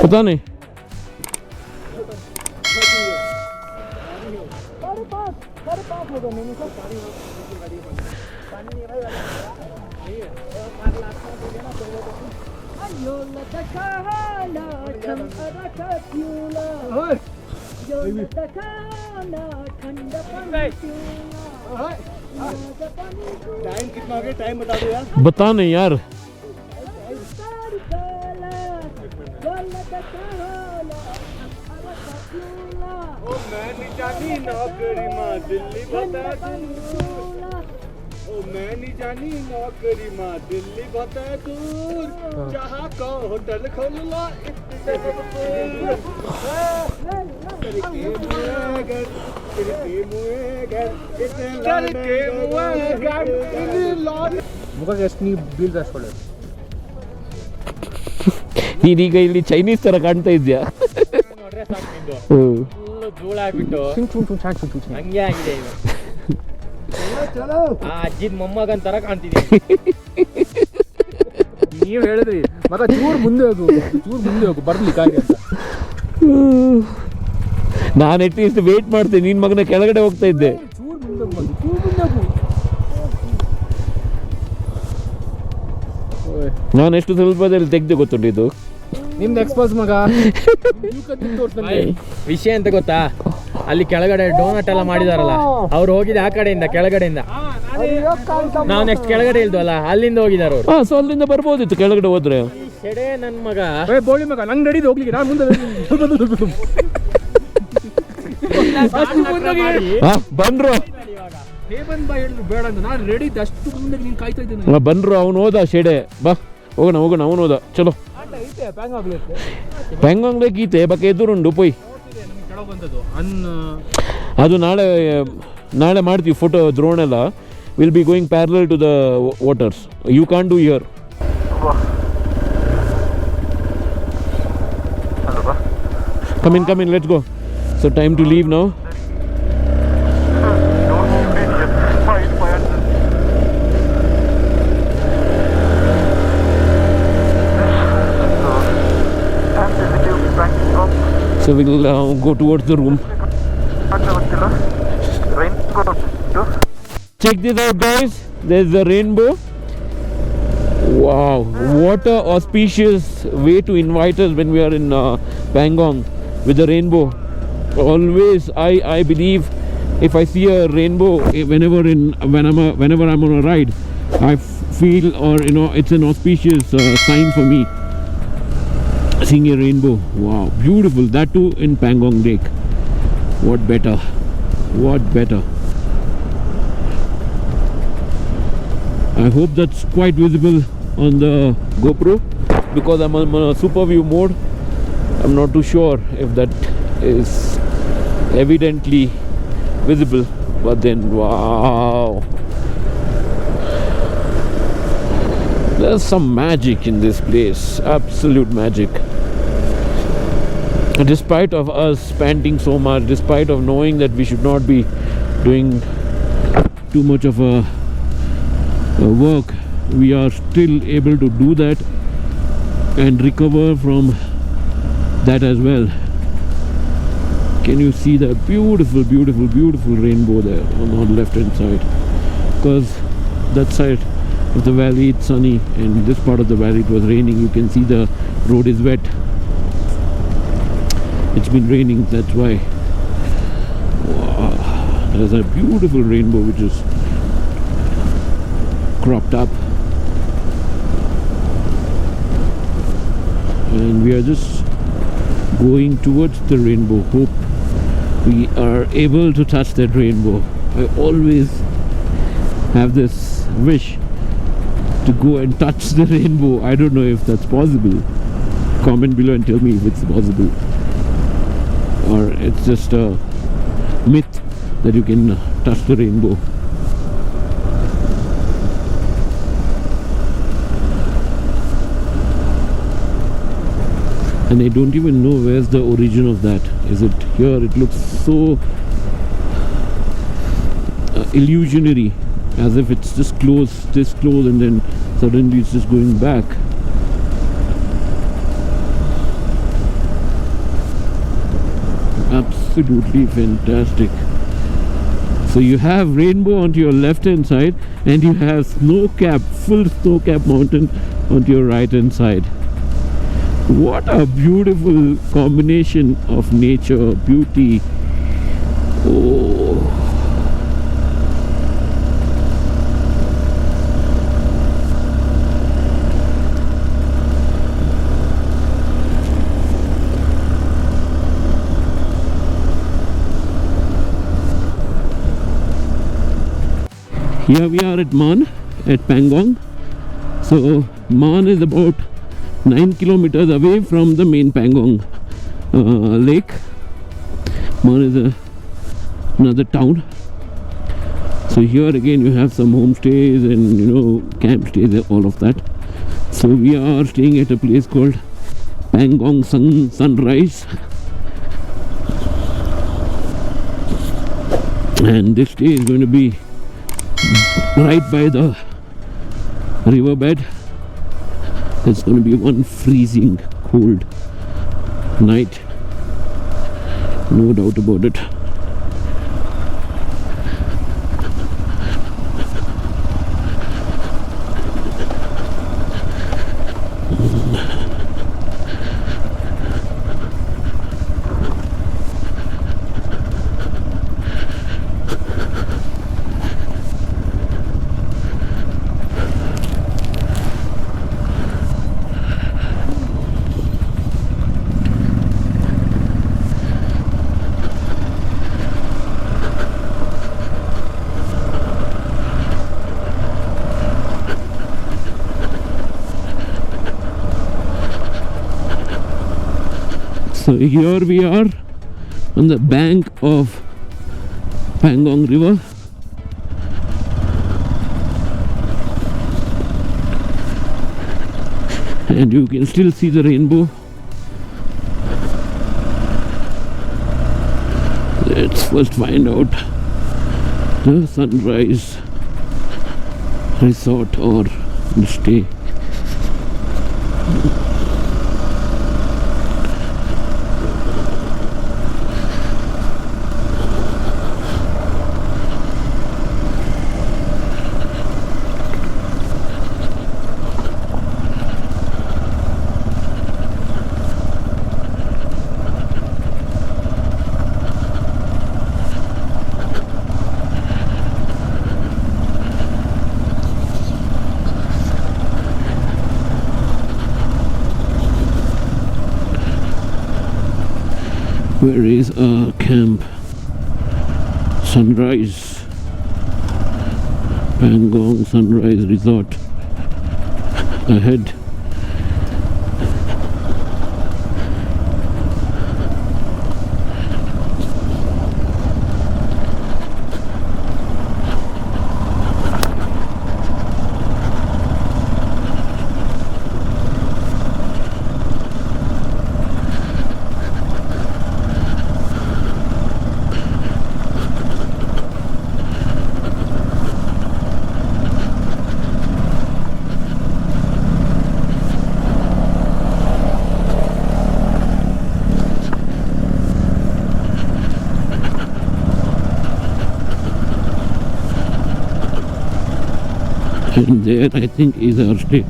पता नहीं। टाइम कितना हो गया? टाइम बता दो यार। बता नहीं यार। ओ मैं नहीं जानी नौकरी माँ दिल्ली बता दूर। ओ मैं नहीं जानी नौकरी माँ दिल्ली बता दूर। जहाँ को होटल खोल लो ಮುಖ ಎಷ್ಟು ನೀರು ಬೀಳ್ದ ಅಷ್ಟು ಒಳ್ಳೆಯದು. ನೀನೀಗ ಇಲ್ಲಿ ಚೈನೀಸ್ ತರ ಕಾಣ್ತಾ ಇದ್ಯಾ? ನೋಡ್ರೆ ಸಾಕು ನಿಂದು ಫುಲ್ಲು ಧೂಳ ಆಗ್ಬಿಟ್ಟು ಹಂಗೆ ಆಗಿದೆ ಇದು. ಆ ಅಜ್ಜಿದ ಮೊಮ್ಮಗನ್ ತರ ಕಾಣ್ತಿದ್ದೀನಿ. ನೀವು ಹೇಳಿದ್ರಿ ಮಗ ಚೂರು ಮುಂದೆ ಹೋಗು ಬರ್ಲಿ ಕಾಯಿ ಅಂತ. ನಾನು ಅಟ್ಲೀಸ್ಟ್ ವೇಟ್ ಮಾಡ್ತೀನಿ, ನಿನ್ ಮಗನ ಕೆಳಗಡೆ ಹೋಗ್ತಾ ಇದ್ದೆ. ಚೂರು ಮುಂದೆ ಹೋಗು. ನಾನು ಎಷ್ಟು ಸ್ವಲ್ಪದಲ್ಲಿ ತೆಗ್ದೆ ಗೊತ್ತುಂಟು ಇದು. ನಿಮ್ದು ಎಕ್ಸ್ಪೋಸ್ ಮಗ. ವಿಷಯ ಅಂತ ಗೊತ್ತಾ, ಅಲ್ಲಿ ಕೆಳಗಡೆ ಡೋನಟ್ ಎಲ್ಲ ಮಾಡಿದಾರಲ್ಲ, ಅವ್ರು ಹೋಗಿದ್ದು ಆ ಕಡೆಯಿಂದ ಕೆಳಗಡೆಯಿಂದ. ನಾವು ನೆಕ್ಸ್ಟ್ ಕೆಳಗಡೆ ಇಲ್ದಲ್ಲ ಅಲ್ಲಿಂದ ಹೋಗಿದಾರ ಅವ್ರು. ಸೊ ಅಲ್ಲಿಂದ ಬರ್ಬೋದಿತ್ತು ಕೆಳಗಡೆ ಹೋದ್ರೆ. ಸೆಡೆ ನನ್ ಮಗ ಬೋಳಿ ಮಗ ನಂಗೆ ನಡೀದು ಹೋಗ್ಲಿಕ್ಕೆ ನಾನು ಮುಂದೆ ಬಂದ್ರು ಬೇಡ ಅಂತ ನಾನು ರೆಡಿ ಅಷ್ಟು ಮುಂದೆ ನೀನು ಕಾಯ್ತಾ ಇದ್ದೀನಿ. ಬಂದ್ರು, ಅವನು ಹೋದ ಶೆಡೆ. ಬಾ ಹೋಗೋಣ ಅವನು ಹೋದ. ಚಲೋ ಪ್ಯಾಂಗಾಂಗ್ ಲೇಕ್ ಈತೆ ಬಕ್ಕೆ ಎದುರುಂಡು ಪೊಯ್. ಅದು ನಾಳೆ ಮಾಡ್ತೀವಿ ಫೋಟೋ ಡ್ರೋನ್ ಎಲ್ಲ. Will be going parallel to the waters. You can't do here. Come in, let's go. So time to leave now. So we'll go towards the room. Check this out, guys. There's the rainbow. Wow, what a auspicious way to invite us when we are in Pangong with the rainbow. Always, I believe if I see a rainbow whenever I'm on a ride, I feel, or it's an auspicious sign for me. Seeing a rainbow, wow, beautiful. That too in Pangong Lake. What better? I hope that's quite visible on the GoPro because I'm on a super view mode. I'm not too sure if that is evidently visible, but then wow, there's some magic in this place, absolute magic. Despite of us panting so much, despite of knowing that we should not be doing too much of a work, we are still able to do that and recover from that as well. Can you see that beautiful rainbow there on the left hand side? Because that side of the valley it's sunny, and this part of the valley it was raining. You can see the road is wet. It's been raining, that's why. Wow, there's a beautiful rainbow which is cropped up, and we are just going towards the rainbow. Hope we are able to touch that rainbow. I always have this wish to go and touch the rainbow. I don't know if that's possible. Comment below and tell me if it's possible, or it's just a myth that you can touch the rainbow. And I don't even know where's the origin of that. Is it here? It looks so illusionary, as if it's just this close, and then suddenly it's just going back. absolutely fantastic. So you have rainbow onto your left hand side and you have full snow cap mountain onto your right hand side. What a beautiful combination of nature, beauty. Oh. Here we are at Man, at Pangong. So Man is about 9 kilometers away from the main Pangong Lake. Man is another town. So here again you have some homestays and camp stays and all of that. So we are staying at a place called Pangong Sunrise, and this stay is going to be right by the riverbed. It's going to be one freezing cold night, no doubt about it. So here we are on the bank of Pangong River. And you can still see the rainbow. Let's first find out the Sunrise Resort or the stay. Where is our camp? Sunrise, Pangong Sunrise Resort ahead. And there I think is our stay.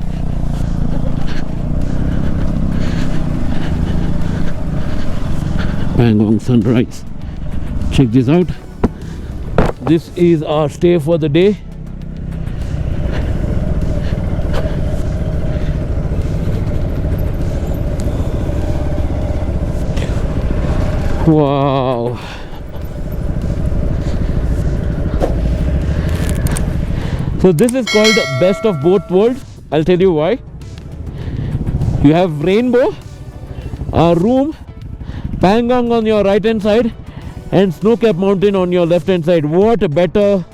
Pangong Sunrise. Check this out. This is our stay for the day. Wow. So this is called best of both worlds. I'll tell you why. You have rainbow, a room, Pangong on your right hand side and Snow-Capped Mountain on your left hand side. What a better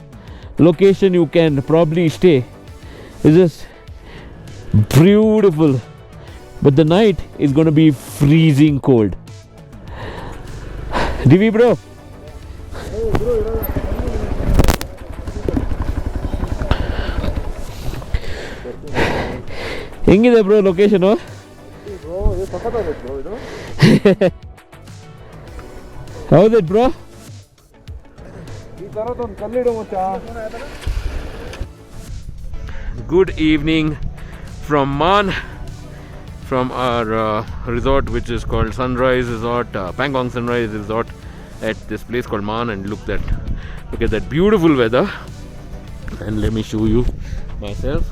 location you can probably stay. It's just beautiful. But the night is going to be freezing cold. Divi bro. ಹೆಂಗಿದೆ bro location? How's it, bro? Good evening from Man, from our resort, which is called Sunrise Resort, Pangong Sunrise Resort, at this place called Man. And look at that beautiful weather. And let me show you myself.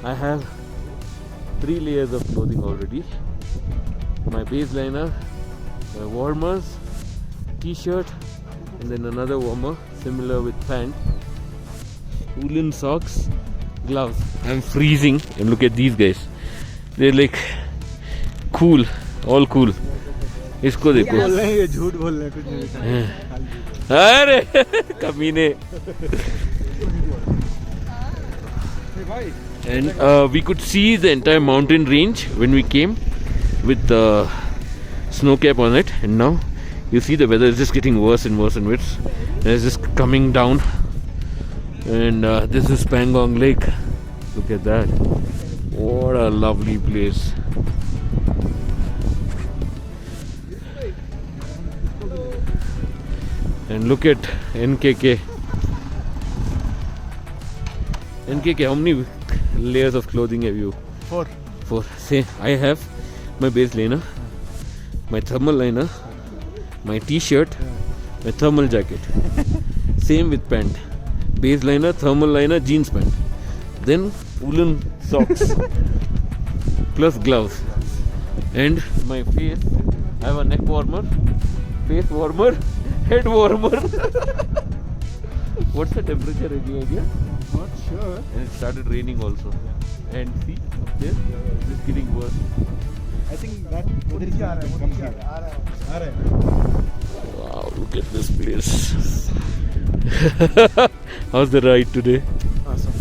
I have 3 layers of clothing already. My base liner, my warmers, t-shirt, and then another warmer similar with pant, woolen socks, gloves. I'm freezing, and look at these guys. They're like cool, all cool. इसको देखो. बोल रहे हैं ये झूठ बोल रहे हैं कुछ नहीं. अरे कमीने. And we could see the entire mountain range when we came with the snow cap on it, and now you see the weather is just getting worse and worse and worse, and it's just coming down. And this is Pangong Lake. Look at that. What a lovely place. And look at NKK. NKK, how many layers of clothing have you? 4. Say, I have my base liner, my thermal liner, my t-shirt, my thermal jacket. Same with pant. Base liner, thermal liner, jeans pant. Then woolen socks plus gloves. And my face, I have a neck warmer, face warmer, head warmer. What's the temperature, any idea? Not sure. And it started raining also. And see, up there, it's getting worse. I think that comes here. Wow, look at this place. How's the ride today? Awesome.